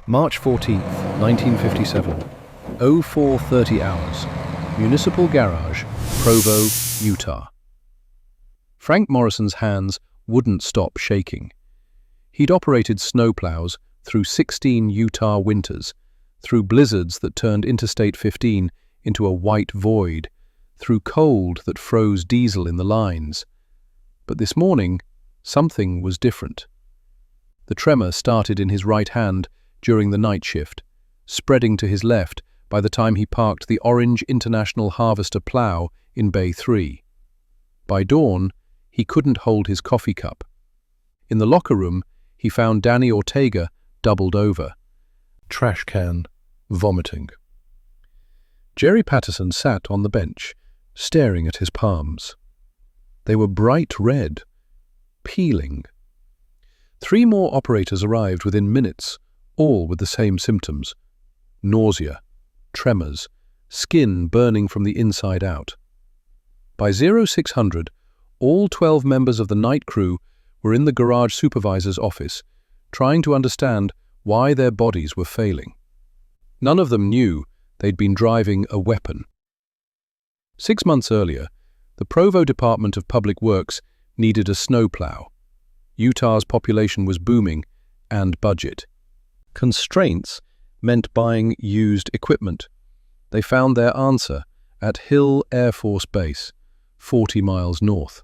March 14th, 1957, 04:30 hours, Municipal Garage, Provo, Utah. Frank Morrison's hands wouldn't stop shaking. He'd operated snowplows through 16 Utah winters, through blizzards that turned Interstate 15 into a white void, through cold that froze diesel in the lines. But this morning, something was different. The tremor started in his right hand during the night shift, spreading to his left by the time he parked the orange International Harvester plow in Bay 3. By dawn, he couldn't hold his coffee cup. In the locker room, he found Danny Ortega doubled over, trash can, vomiting. Jerry Patterson sat on the bench, staring at his palms. They were bright red, peeling. 3 more operators arrived within minutes, all with the same symptoms: nausea, tremors, skin burning from the inside out. By 0600, all 12 members of the night crew were in the garage supervisor's office, trying to understand why their bodies were failing. None of them knew they'd been driving a weapon. 6 months earlier, the Provo Department of Public Works needed a snowplow. Utah's population was booming, and budget. Constraints meant buying used equipment. They found their answer at Hill Air Force Base, 40 miles north.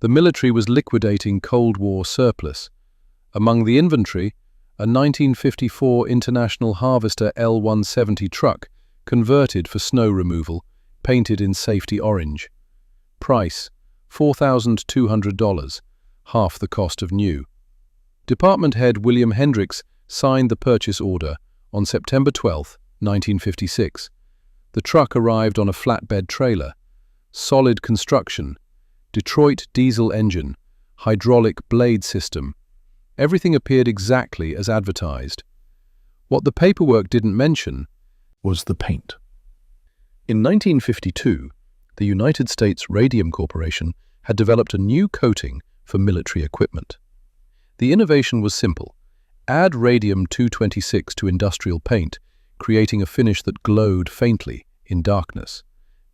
The military was liquidating Cold War surplus. Among the inventory, a 1954 International Harvester L-170 truck converted for snow removal, painted in safety orange. Price, $4,200, half the cost of new. Department head William Hendricks signed the purchase order on September 12, 1956. The truck arrived on a flatbed trailer. Solid construction, Detroit diesel engine, hydraulic blade system. Everything appeared exactly as advertised. What the paperwork didn't mention was the paint. In 1952, the United States Radium Corporation had developed a new coating for military equipment. The innovation was simple: add radium-226 to industrial paint, creating a finish that glowed faintly in darkness.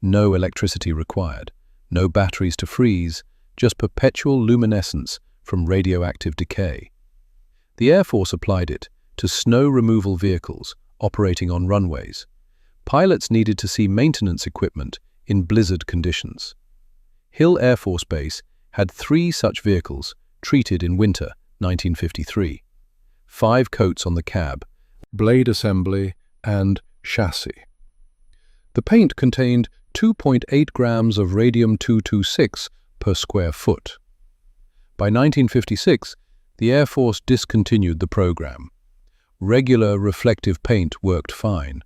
No electricity required, no batteries to freeze, just perpetual luminescence from radioactive decay. The Air Force applied it to snow removal vehicles operating on runways. Pilots needed to see maintenance equipment in blizzard conditions. Hill Air Force Base had 3 such vehicles treated in winter 1953. 5 coats on the cab, blade assembly, and chassis. The paint contained 2.8 grams of radium-226 per square foot. By 1956, the Air Force discontinued the program. Regular reflective paint worked fine.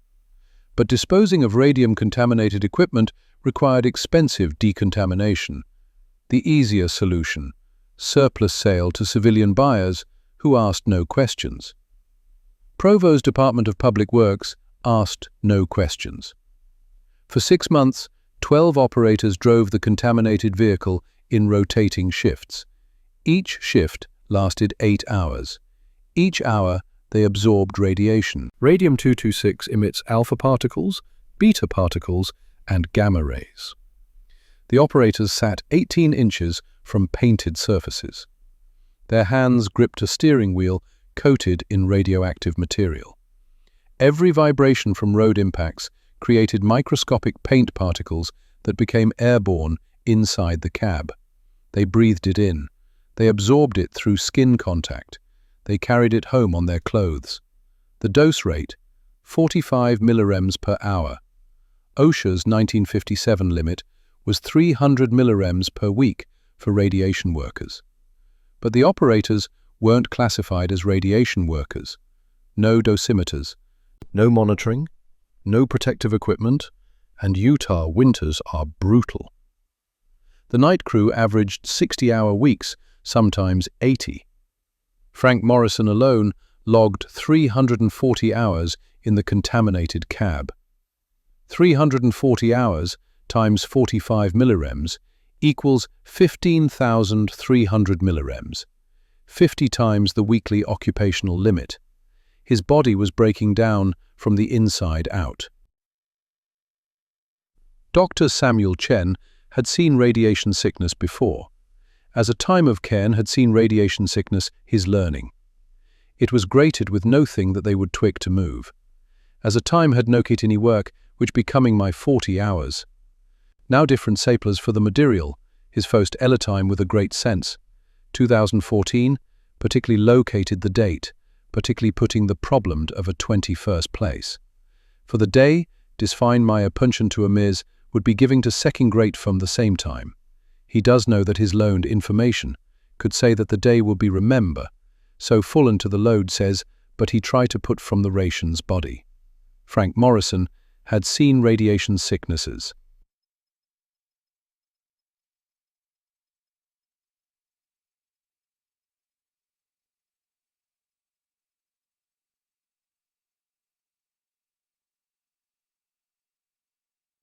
But disposing of radium-contaminated equipment required expensive decontamination. The easier solution: surplus sale to civilian buyers who asked no questions. Provo's Department of Public Works asked no questions. For 6 months, 12 operators drove the contaminated vehicle in rotating shifts. Each shift lasted 8 hours. Each hour, they absorbed radiation. Radium-226 emits alpha particles, beta particles, and gamma rays. The operators sat 18 inches from painted surfaces. Their hands gripped a steering wheel coated in radioactive material. Every vibration from road impacts created microscopic paint particles that became airborne inside the cab. They breathed it in. They absorbed it through skin contact. They carried it home on their clothes. The dose rate, 45 millirems per hour. OSHA's 1957 limit was 300 millirems per week for radiation workers. But the operators weren't classified as radiation workers. No dosimeters, no monitoring, no protective equipment, and Utah winters are brutal. The night crew averaged 60-hour weeks, sometimes 80. Frank Morrison alone logged 340 hours in the contaminated cab. 340 hours times 45 millirems equals 15,300 millirems, 50 times the weekly occupational limit. His body was breaking down from the inside out. Dr. Samuel Chen had seen radiation sickness before. As a time of Ken had seen radiation sickness his learning. It was grated with no thing that they would twig to move. As a time had no kit any work, which becoming my 40 hours. Now different saplers for the material, his first time with a great sense. 2014, particularly located the date, particularly putting the problem of a 21st place. For the day, disfine my oppunction to a Ms. would be giving to second great from the same time. He does know that his loaned information could say that the day will be remember, so full into the load says, but he tried to put from the ration's body. Frank Morrison had seen radiation sicknesses.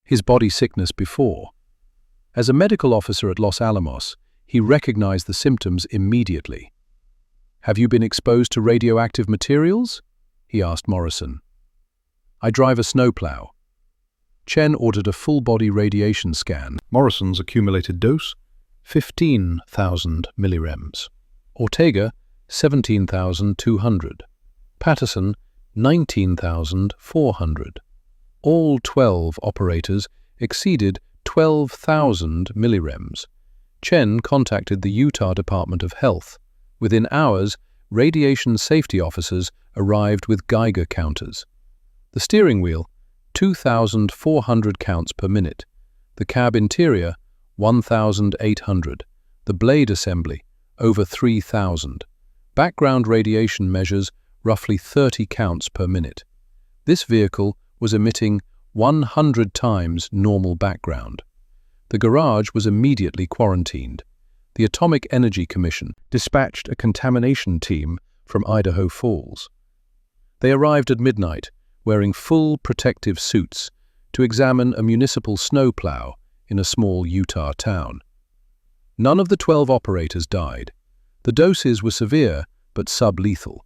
His body sickness before. As a medical officer at Los Alamos, he recognized the symptoms immediately. "Have you been exposed to radioactive materials?" he asked Morrison. "I drive a snowplow." Chen ordered a full-body radiation scan. Morrison's accumulated dose, 15,000 millirems. Ortega, 17,200. Patterson, 19,400. All 12 operators exceeded 12,000 millirems. Chen contacted the Utah Department of Health. Within hours, radiation safety officers arrived with Geiger counters. The steering wheel, 2,400 counts per minute. The cab interior, 1,800. The blade assembly, over 3,000. Background radiation measures roughly 30 counts per minute. This vehicle was emitting 100 times normal background. The garage was immediately quarantined. The Atomic Energy Commission dispatched a contamination team from Idaho Falls. They arrived at midnight, wearing full protective suits, to examine a municipal snowplow in a small Utah town. None of the 12 operators died. The doses were severe but sublethal.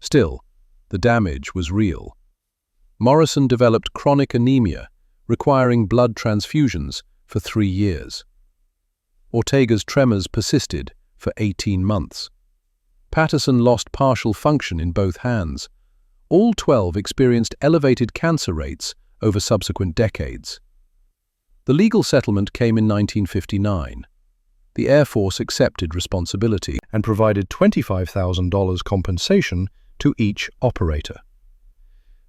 Still, the damage was real. Morrison developed chronic anemia, requiring blood transfusions for 3 years. Ortega's tremors persisted for 18 months. Patterson lost partial function in both hands. All 12 experienced elevated cancer rates over subsequent decades. The legal settlement came in 1959. The Air Force accepted responsibility and provided $25,000 compensation to each operator.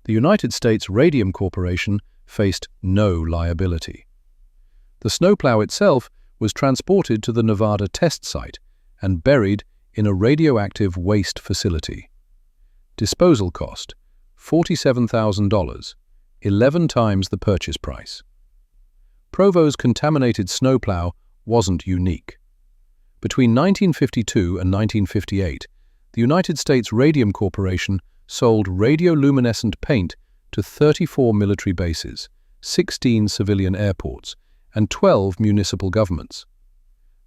The United States Radium Corporation faced no liability. The snowplow itself was transported to the Nevada test site and buried in a radioactive waste facility. Disposal cost, $47,000, 11 times the purchase price. Provo's contaminated snowplow wasn't unique. Between 1952 and 1958, the United States Radium Corporation sold radioluminescent paint to 34 military bases, 16 civilian airports, and 12 municipal governments.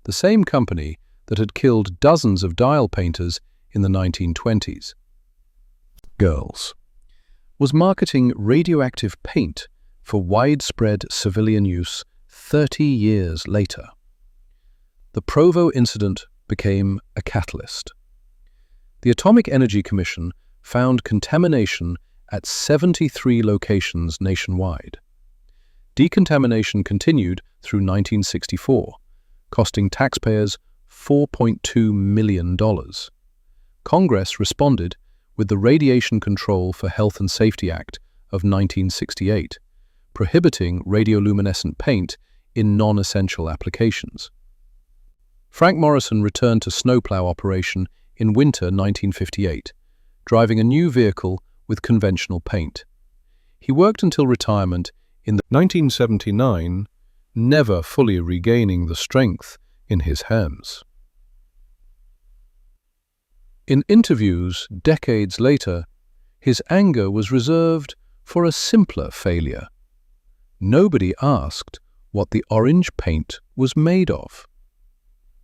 The same company that had killed dozens of dial painters in the 1920s. Girls was marketing radioactive paint for widespread civilian use 30 years later. The Provo incident became a catalyst. The Atomic Energy Commission found contamination at 73 locations nationwide. Decontamination continued through 1964, costing taxpayers $4.2 million. Congress responded with the Radiation Control for Health and Safety Act of 1968, prohibiting radioluminescent paint in non-essential applications. Frank Morrison returned to snowplow operation in winter 1958, driving a new vehicle with conventional paint. He worked until retirement in 1979, never fully regaining the strength in his hands. In interviews decades later, his anger was reserved for a simpler failure. Nobody asked what the orange paint was made of.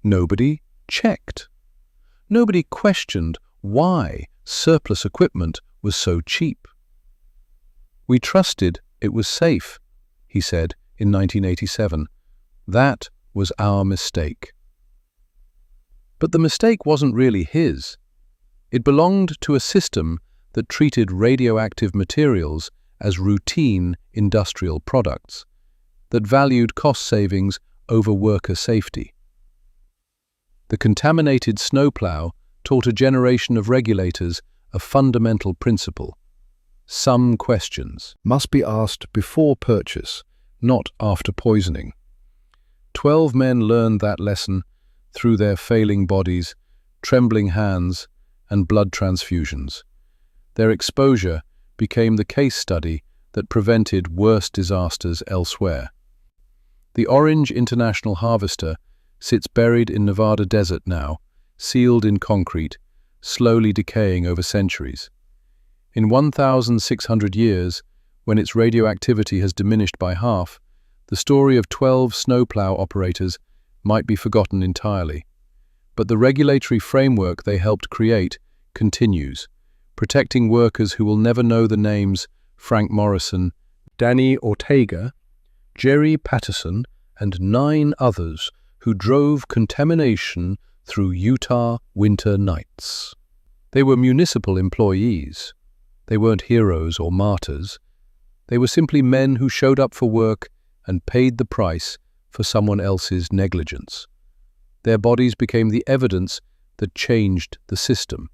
Nobody checked. Nobody questioned why surplus equipment was so cheap. "We trusted it was safe," he said in 1987. "That was our mistake." But the mistake wasn't really his. It belonged to a system that treated radioactive materials as routine industrial products, that valued cost savings over worker safety. The contaminated snowplow taught a generation of regulators a fundamental principle. Some questions Must be asked before purchase. not after poisoning. 12 men learned that lesson through their failing bodies, trembling hands, and blood transfusions. Their exposure became the case study that prevented worse disasters elsewhere. The Orange International Harvester sits buried in Nevada desert now, sealed in concrete, slowly decaying over centuries. In 1,600 years, when its radioactivity has diminished by half, the story of 12 snowplow operators might be forgotten entirely. But the regulatory framework they helped create continues, protecting workers who will never know the names Frank Morrison, Danny Ortega, Jerry Patterson, and 9 others who drove contamination through Utah winter nights. They were municipal employees. They weren't heroes or martyrs. They were simply men who showed up for work and paid the price for someone else's negligence. Their bodies became the evidence that changed the system.